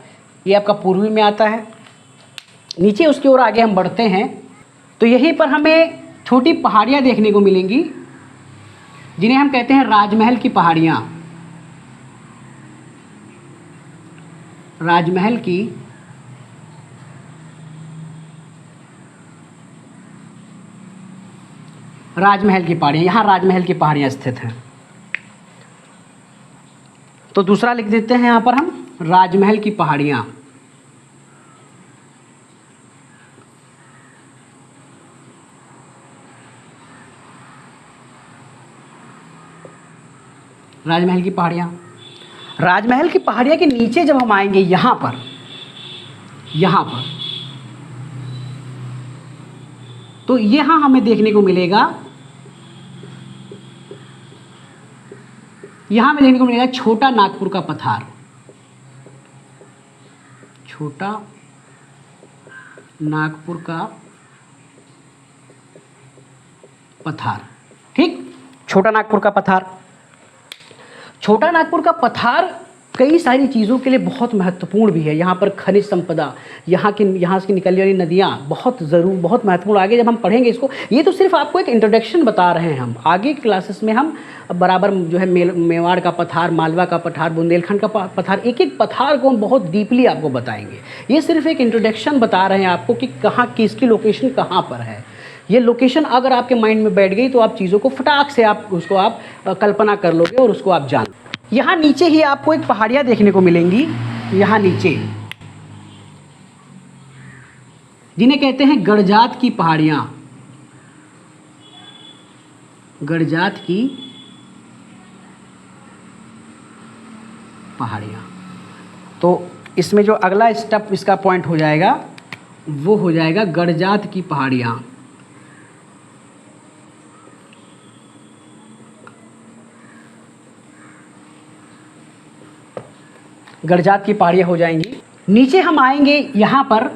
ये आपका पूर्वी में आता है। नीचे उसकी ओर आगे हम बढ़ते हैं तो यहीं पर हमें छोटी पहाड़ियाँ देखने को मिलेंगी, जिन्हें हम कहते हैं राजमहल की पहाड़ियाँ। राजमहल की पहाड़ियाँ, यहाँ राजमहल की पहाड़ियाँ स्थित हैं। तो दूसरा लिख देते हैं यहाँ पर हम राजमहल की पहाड़ियाँ। राजमहल की पहाड़ियाँ, राजमहल की पहाड़ियाँ के नीचे जब हम आएंगे यहाँ पर तो यहाँ हमें देखने को मिलेगा, यहाँ हमें देखने को मिलेगा छोटा नागपुर का पठार, छोटा नागपुर का पठार, ठीक। छोटा नागपुर का पठार, छोटा नागपुर का पठार कई सारी चीज़ों के लिए बहुत महत्वपूर्ण भी है। यहाँ पर खनिज संपदा, यहाँ से निकलने वाली नदियाँ बहुत महत्वपूर्ण। आगे जब हम पढ़ेंगे इसको, ये तो सिर्फ आपको एक इंट्रोडक्शन बता रहे हैं हम। आगे क्लासेस में हम बराबर जो है मेवाड़ का पठार, मालवा का पठार, बुंदेलखंड का पठार, एक एक पठार को हम बहुत डीपली आपको बताएंगे। ये सिर्फ एक इंट्रोडक्शन बता रहे हैं आपको कि कहाँ किसकी लोकेशन कहाँ पर है। ये लोकेशन अगर आपके माइंड में बैठ गई तो आप चीज़ों को फटाक से आप कल्पना कर लोगे और उसको आप जान। यहाँ नीचे ही आपको एक पहाड़ियाँ देखने को मिलेंगी, यहाँ नीचे, जिन्हें कहते हैं गड़जात की पहाड़ियाँ। गड़जात की पहाड़ियाँ। तो इसमें जो अगला स्टेप इसका पॉइंट हो जाएगा वो हो जाएगा गड़जात की पहाड़ियाँ। गड़जात की पहाड़ियाँ हो जाएंगी। नीचे हम आएंगे यहाँ पर,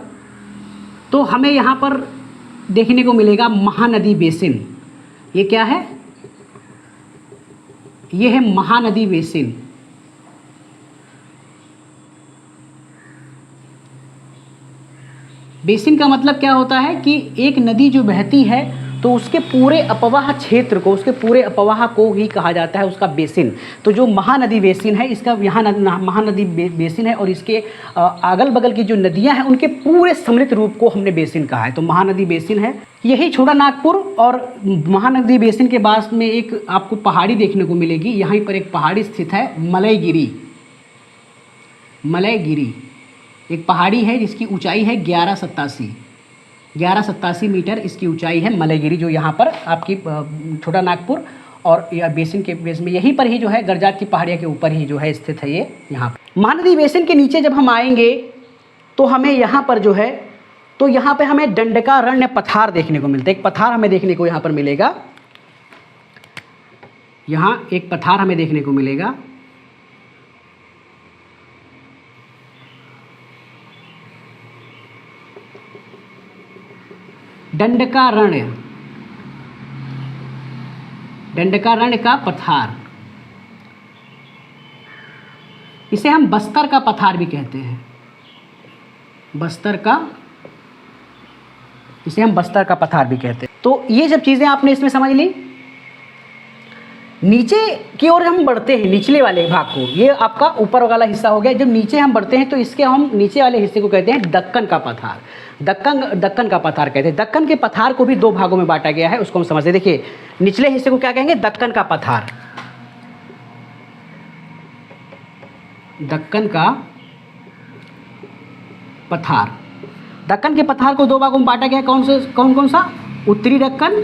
तो हमें यहाँ पर देखने को मिलेगा महानदी बेसिन। ये क्या है? ये है महानदी बेसिन। बेसिन का मतलब क्या होता है कि एक नदी जो बहती है तो उसके पूरे अपवाह क्षेत्र को, उसके पूरे अपवाह को ही कहा जाता है उसका बेसिन। तो जो महानदी बेसिन है, इसका यहाँ महानदी बेसिन है और इसके अगल बगल की जो नदियाँ हैं उनके पूरे सम्मिलित रूप को हमने बेसिन कहा है। तो महानदी बेसिन है। यही छोटा नागपुर और महानदी बेसिन के पास में एक आपको पहाड़ी देखने को मिलेगी। यहाँ पर एक पहाड़ी स्थित है, मलयगिरी। मलयगिरी एक पहाड़ी है जिसकी ऊंचाई है 1187 मीटर इसकी ऊंचाई है मलयगिरी, जो यहाँ पर आपकी छोटा नागपुर और या बेसिन के बेस में यहीं पर ही जो है गड़जात की पहाड़ियाँ के ऊपर ही जो है स्थित है ये यहाँ पर। महानदी बेसिन के नीचे जब हम आएंगे तो हमें यहाँ पर जो है, तो यहाँ पे हमें दंडकारण्य पठार देखने को मिलता है। एक पठार हमें देखने को यहाँ पर मिलेगा। यहाँ एक पठार हमें देखने को मिलेगा। दंडकारण्य, दंडकारण्य का पठार, इसे हम बस्तर का पठार भी कहते हैं। बस्तर का, इसे हम बस्तर का पठार भी कहते हैं। तो ये जब चीज़ें आपने इसमें समझ ली, नीचे की ओर हम बढ़ते हैं, निचले वाले भाग को, ये आपका ऊपर वाला हिस्सा हो गया। जब नीचे हम बढ़ते हैं तो इसके हम नीचे वाले हिस्से को कहते हैं दक्कन का पठार। दक्कन का पठार कहते हैं। दक्कन के पठार को भी दो भागों में बांटा गया है, उसको हम समझते हैं। देखिए निचले हिस्से को क्या कहेंगे? दक्कन का पठार। दक्कन का पठार। दक्कन के पठार को दो भागों में बांटा गया है। कौन कौन सा? उत्तरी दक्कन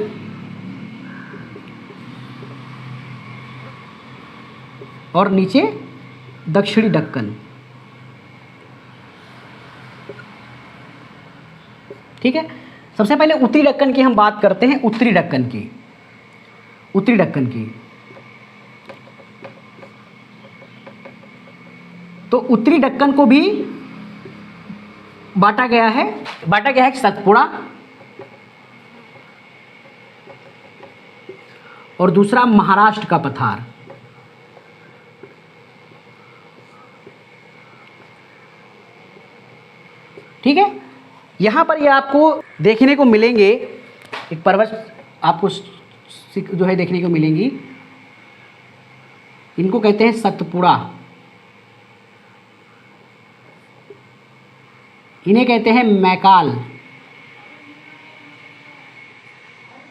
और नीचे दक्षिणी दक्कन। ठीक है, सबसे पहले उत्तरी दक्कन की हम बात करते हैं। उत्तरी दक्कन की, उत्तरी दक्कन की, तो उत्तरी दक्कन को भी बांटा गया है। सतपुड़ा और दूसरा महाराष्ट्र का पठार। ठीक है, यहाँ पर ये आपको देखने को मिलेंगे, एक पर्वत आपको जो है देखने को मिलेंगी। इनको कहते हैं सतपुड़ा, इन्हें कहते हैं मैकाल।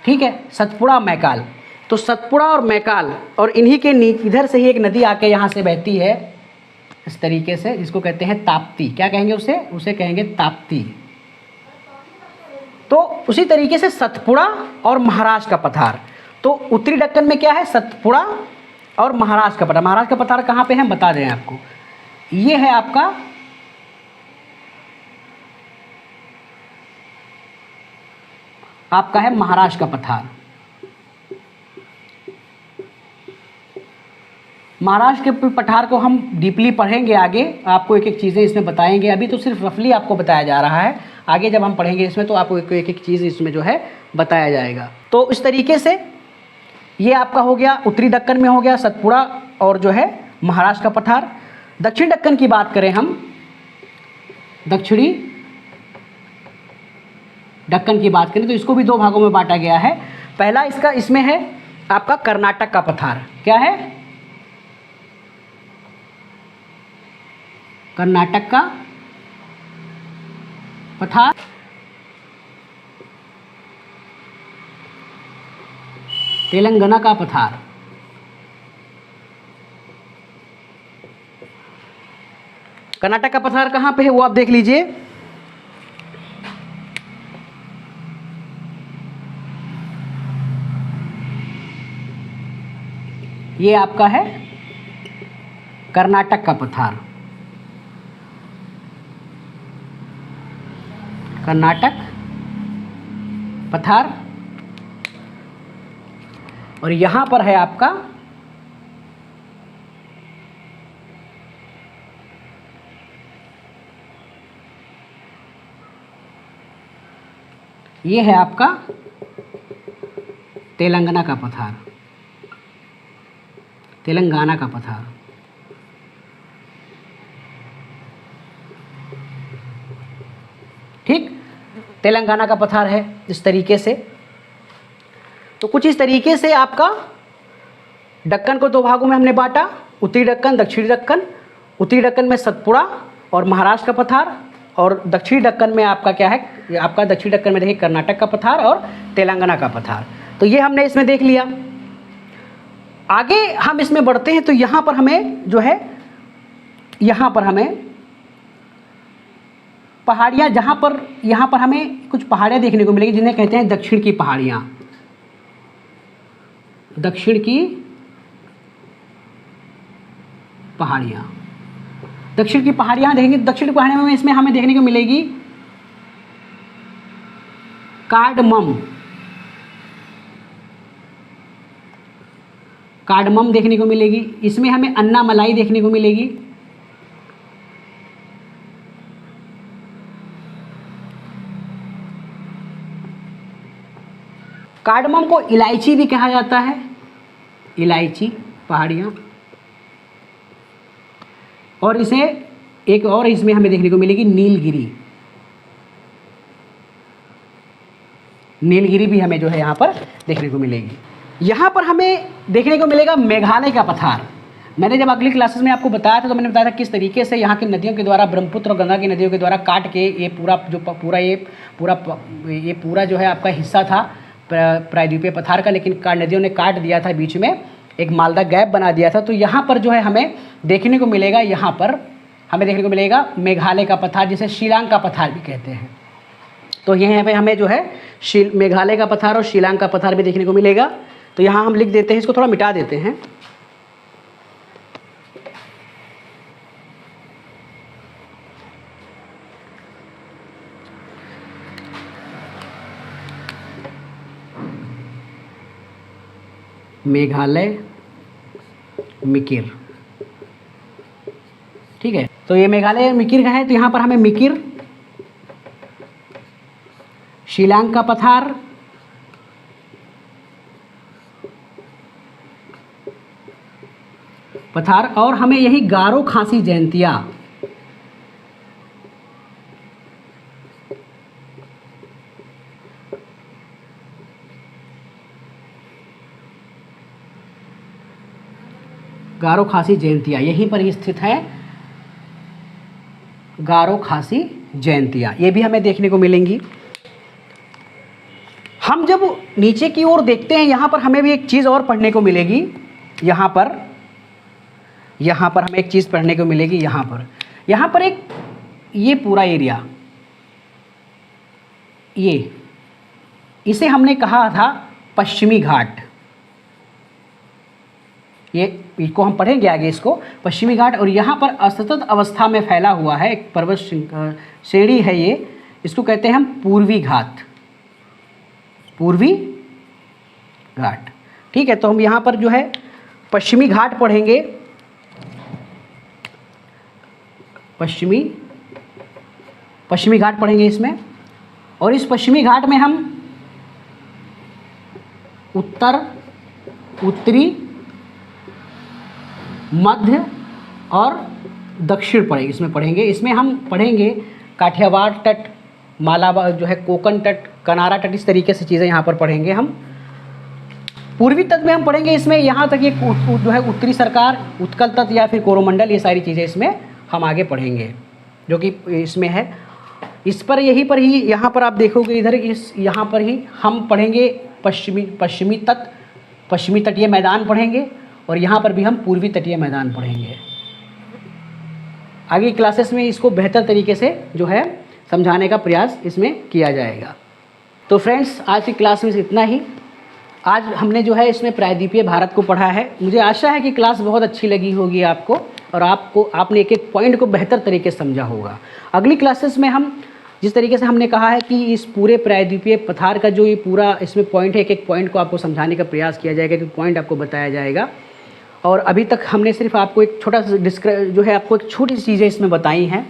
ठीक है, सतपुड़ा मैकाल। तो सतपुड़ा और मैकाल, और इन्हीं के इधर से ही एक नदी आके यहाँ से बहती है इस तरीके से, जिसको कहते हैं ताप्ती। क्या कहेंगे उसे कहेंगे ताप्ती। तो उसी तरीके से सतपुड़ा और महाराष्ट्र का पठार। तो उत्तरी दक्कन में क्या है? सतपुड़ा और महाराष्ट्र का पठार। महाराष्ट्र का पठार कहाँ पे है बता दें आपको। ये है आपका है महाराष्ट्र का पठार। महाराष्ट्र के पठार को हम डीपली पढ़ेंगे आगे, आपको एक एक चीज़ें इसमें बताएंगे। अभी तो सिर्फ रफली आपको बताया जा रहा है, आगे जब हम पढ़ेंगे इसमें तो आपको एक एक चीज़ इसमें जो है बताया जाएगा। तो इस तरीके से ये आपका हो गया उत्तरी दक्कन में हो गया सतपुड़ा और जो है महाराष्ट्र का पठार। दक्षिण दक्कन की बात करें हम, दक्षिणी दक्कन की बात करें तो इसको भी दो भागों में बांटा गया है। पहला इसका इसमें है आपका कर्नाटक का पठार। क्या है? कर्नाटक का पठार, तेलंगाना का पठार। कर्नाटक का पठार कहाँ पे है वो आप देख लीजिए। ये आपका है कर्नाटक का पठार, कर्नाटक पठार। और यहां पर है आपका ये है आपका तेलंगाना का पठार, तेलंगाना का पठार। ठीक, तेलंगाना का पठार है इस तरीके से। तो कुछ इस तरीके से आपका दक्कन को दो भागों में हमने बांटा, उत्तरी दक्कन, दक्षिणी दक्कन। उत्तरी दक्कन में सतपुड़ा और महाराष्ट्र का पठार, और दक्षिणी दक्कन में आपका क्या है, ये आपका दक्षिणी दक्कन में देखिए कर्नाटक का पठार और तेलंगाना का पठार। तो ये हमने इसमें देख लिया। आगे हम इसमें बढ़ते हैं तो यहाँ पर हमें जो है, यहाँ पर हमें पहाड़ियाँ, जहाँ पर यहाँ पर हमें कुछ पहाड़ियाँ देखने को मिलेगी जिन्हें कहते हैं दक्षिण की पहाड़ियाँ। दक्षिण की पहाड़ियाँ, दक्षिण की पहाड़ियाँ देखेंगे। दक्षिण की पहाड़ियों में इसमें हमें देखने को मिलेगी कार्डमम, कार्डमम देखने को मिलेगी। इसमें हमें अन्नामलाई देखने को मिलेगी। कार्डमम को इलायची भी कहा जाता है, इलायची पहाड़ियाँ। और इसे एक और इसमें हमें देखने को मिलेगी नीलगिरी, नीलगिरी भी हमें जो है यहाँ पर देखने को मिलेगी। यहाँ पर हमें देखने को मिलेगा मेघालय का पठार। मैंने जब अगली क्लासेस में आपको बताया था तो मैंने बताया था किस तरीके से यहाँ की नदियों के द्वारा, ब्रह्मपुत्र और गंगा की नदियों के द्वारा काट के ये पूरा जो है आपका हिस्सा था प्रायद्वीपीय पठार का, लेकिन नदियों ने काट दिया था, बीच में एक मालदा गैप बना दिया था। तो यहाँ पर जो है हमें देखने को मिलेगा, यहाँ पर हमें देखने को मिलेगा मेघालय का पठार, जिसे शिलांग का पठार भी कहते हैं। तो यहाँ पे हमें जो है मेघालय का पठार और शिलांग का पठार भी देखने को मिलेगा। तो यहाँ हम लिख देते हैं, इसको थोड़ा मिटा देते हैं। मेघालय मिकिर, ठीक है। तो ये मेघालय मिकिर का है, तो यहाँ पर हमें मिकिर, शिलांग का पठार, और हमें यही गारो खासी जयंतिया, गारो खासी जयंतिया यहीं पर ही स्थित है। गारो खासी जयंतिया ये भी हमें देखने को मिलेंगी। हम जब नीचे की ओर देखते हैं, यहाँ पर हमें भी एक चीज़ और पढ़ने को मिलेगी। यहाँ पर हमें एक चीज़ पढ़ने को मिलेगी। यहाँ पर एक ये पूरा एरिया, इसे हमने कहा था पश्चिमी घाट। इसको हम पढ़ेंगे आगे, इसको पश्चिमी घाट। और यहाँ पर असतत अवस्था में फैला हुआ है एक पर्वत श्रेणी है, इसको कहते हैं हम पूर्वी घाट, पूर्वी घाट, ठीक है। तो हम यहाँ पर जो है पश्चिमी घाट पढ़ेंगे, पश्चिमी घाट पढ़ेंगे इसमें। और इस पश्चिमी घाट में हम उत्तरी, मध्य और दक्षिण पड़ेगी, इसमें पढ़ेंगे। इसमें हम पढ़ेंगे काठियावाड़ तट, मालाबार जो है कोकण तट, कनारा तट, इस तरीके से चीज़ें यहाँ पर पढ़ेंगे हम। पूर्वी तट में हम पढ़ेंगे इसमें यहाँ तक ये जो है उत्तरी सरकार, उत्कल तट या फिर कोरोमंडल, ये सारी चीज़ें इसमें हम आगे पढ़ेंगे जो कि इसमें है। इस पर यहीं पर ही यहाँ पर आप देखोगे इधर इस यहाँ पर ही हम पढ़ेंगे पश्चिमी तट, पश्चिमी तटीय मैदान पढ़ेंगे, और यहाँ पर भी हम पूर्वी तटीय मैदान पढ़ेंगे। आगे क्लासेस में इसको बेहतर तरीके से जो है समझाने का प्रयास इसमें किया जाएगा। तो फ्रेंड्स, आज की क्लास में इतना ही। आज हमने जो है इसमें प्रायद्वीपीय भारत को पढ़ा है। मुझे आशा है कि क्लास बहुत अच्छी लगी होगी आपको, और आपने एक एक पॉइंट को बेहतर तरीके से समझा होगा। अगली क्लासेस में हम जिस तरीके से हमने कहा है कि इस पूरे प्रायद्वीपीय पठार का जो ये पूरा इसमें पॉइंट है, एक एक पॉइंट को आपको समझाने का प्रयास किया जाएगा, कि पॉइंट आपको बताया जाएगा। और अभी तक हमने सिर्फ आपको एक छोटा सा जो है आपको एक छोटी सी चीज़ें इसमें बताई हैं,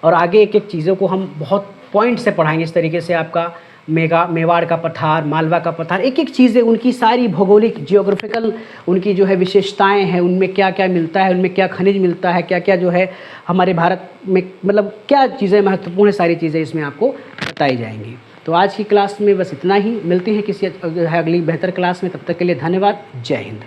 और आगे एक एक चीज़ों को हम बहुत पॉइंट से पढ़ाएंगे। इस तरीके से आपका मेवाड़ का पठार, मालवा का पठार, एक एक चीज़ें, उनकी सारी भौगोलिक जियोग्राफिकल उनकी जो है विशेषताएं हैं, उनमें क्या क्या मिलता है, उनमें क्या खनिज मिलता है, क्या क्या जो है हमारे भारत में मतलब क्या चीज़ें महत्वपूर्ण है, सारी चीज़ें इसमें आपको बताई जाएंगी। तो आज की क्लास में बस इतना ही। मिलते हैं किसी अगली बेहतर क्लास में, तब तक के लिए धन्यवाद। जय हिंद।